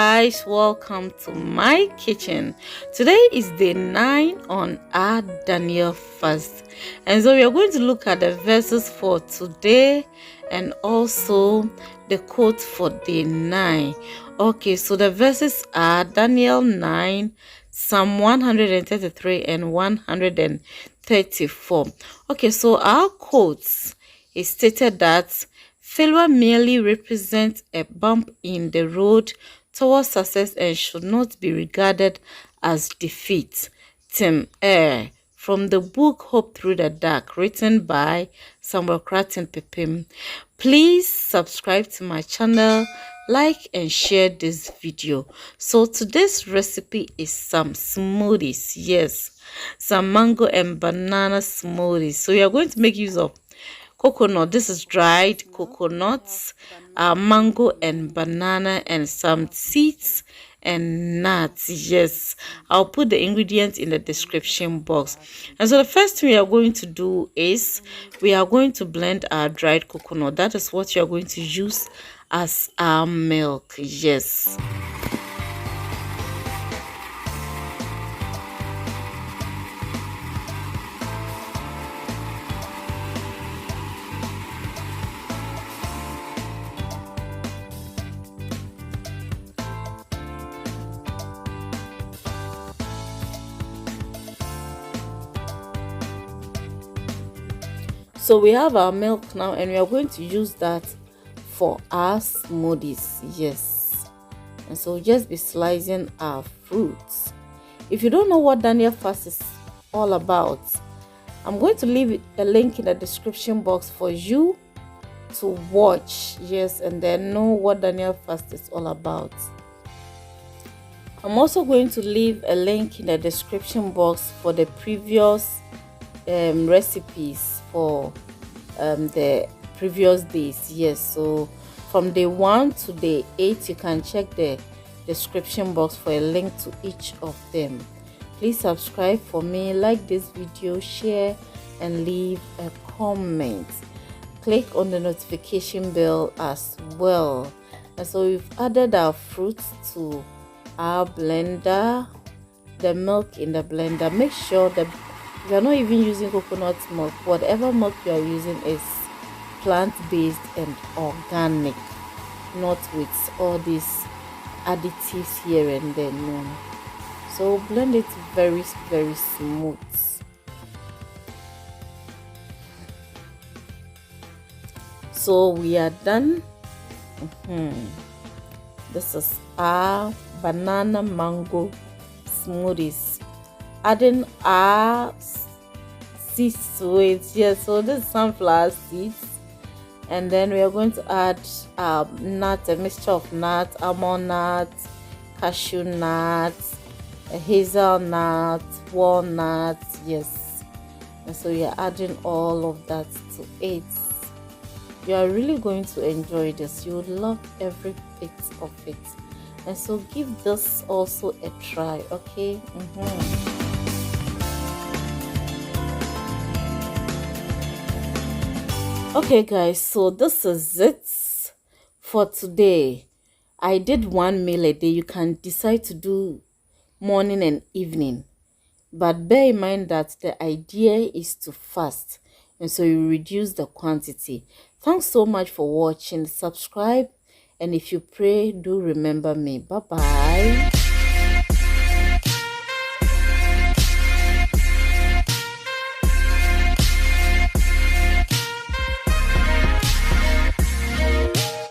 guys, welcome to my kitchen. Today is day 9 on our Daniel fast, and so we are going to look at the verses for today and also the quote for day 9. Okay, so the verses are Daniel 9, Psalm 133 and 134. Okay, so our quotes is stated that failure merely represents a bump in the road towards success and should not be regarded as defeat. Tim Eyre, from the book Hope Through the Dark, written by Samuel Cratton Pepim. Please subscribe to my channel, like and share this video. So today's recipe is some smoothies. Yes, some mango and banana smoothies. So we are going to make use of coconut. This is dried coconuts, mango and banana, and some seeds and nuts. Yes, I'll put the ingredients in the description box. And so the first thing we are going to do is we are going to blend our dried coconut. That is what you are going to use as our milk. Yes. So we have our milk now, and we are going to use that for our smoothies. Yes, and so just be slicing our fruits. If you don't know what Daniel fast is all about, I'm going to leave a link in the description box for you to watch. Yes, and then know what Daniel fast is all about. I'm also going to leave a link in the description box for the previous recipes for the previous days. Yes, so from day 1 to day 8, you can check the description box for a link to each of them. Please subscribe for me, like this video, share and leave a comment. Click on the notification bell as well. And so we've added our fruits to our blender, the milk in the blender. Make sure that you are not even using coconut milk. Whatever milk you are using is plant-based and organic, not with all these additives here and there. No. So blend it very smooth. So we are done. This is our banana mango smoothies. Adding our seeds to it. Yes, so this is sunflower seeds, and then we are going to add nuts, a mixture of nuts, almond nuts, cashew nuts, hazel nuts, walnuts. Yes, and so we are adding all of that to it. You are really going to enjoy this. You would love every bit of it, and so give this also a try. Okay. Okay guys, so this is it for today. I did one meal a day. You can decide to do morning and evening, but bear in mind that the idea is to fast, and so you reduce the quantity. Thanks so much for watching. Subscribe, and if you pray, do remember me. Bye bye.